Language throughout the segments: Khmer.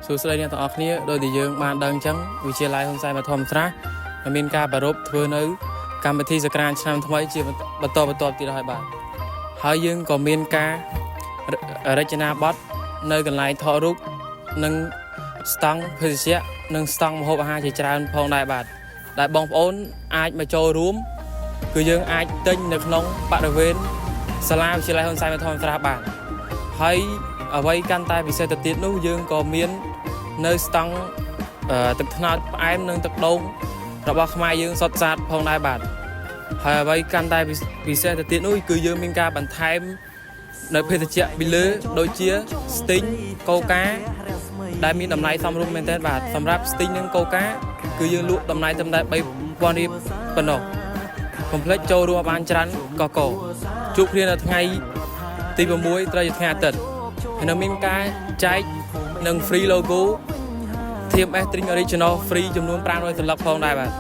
សួស្តីអ្នកទាំងអស់គ្នាដោយតែយើងបានដឹងអញ្ចឹងវិទ្យាល័យហ៊ុនសែនបឋមត្រាស់មានការប្រារព្ធធ្វើនៅកម្មវិធីសក្រាន្តឆ្នាំថ្មីជាបន្តទៀតហើយបាទហើយយើងក៏មានការរចនាប័ទ្មនៅកន្លែងថតរូបនិងស្តង់ភេសជ្ជៈនិងស្តង់ម្ហូបអាហារជាច្រើនផងដែរបាទដែលបងប្អូនអាចមកចូលរួមគឺយើងអាចទិញនៅក្នុងបរិវេណសាលាវិទ្យាល័យហ៊ុនសែនបឋមត្រាស់បាទហើយអ្វីកាន់តែពិសេសទៅទៀតនោះយើងក៏មាននៅស្តង់ទឹកត្នោតផ្អែមនិងទឹកដូងរបស់ខ្មែរយើងសុទ្ធសាធផងដែរបាទហើយអ្វីកាន់តែពិសេសទៅទៀតនោះគឺយើងមានការបន្ថែមនៅភេសជ្ជៈពីលើដូចជា Sting កូកាដែលមានតម្លៃសមរម្យមែនទែនបាទសម្រាប់ Sting និងកូកាគឺយើងលក់តម្លៃត្រឹមតែ 3,000 រៀលប៉ុណ្ណោះកុំភ្លេចចូលរួមបានច្រើនកកជួបគ្នានៅថ្ងៃទី6ត្រូវជាថ្ងៃអាទិត្យហើយនៅមានការចែកនិង free logo TMS String Original free ចំនួន500សន្លឹកផងដែរបាទ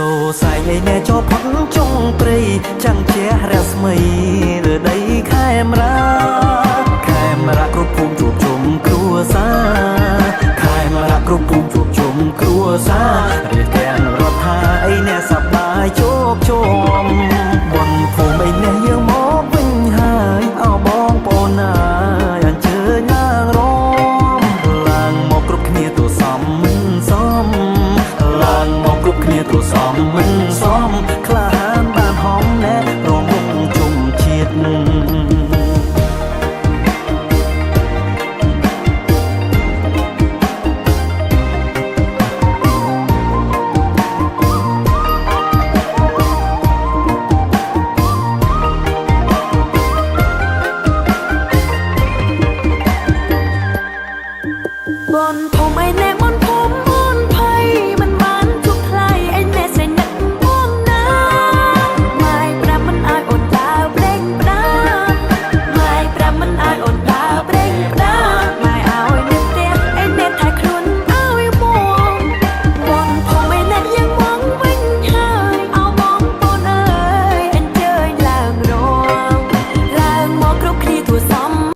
សូសែងឯណែចូលផុតចុងព្រៃចាំងជះរស្មីរដីខេមរាគ្រប់ភូមិជួបជុំគ្រួសារខេមរាគ្រប់ភូមិជួបជុំគ្រួសាររៀបទាំងរដ្ឋាឯណែសប្បាយជោគជុំបនភូមិឯណែយើងមកវិញហើយអោបងប្អូនណាអញ្ជើញឡើងរំឡើងមកគ្រប់គ្នាទូសំមិនសមឡើងមកគ្រប់គ្នាទូសំមិនសមខ្លា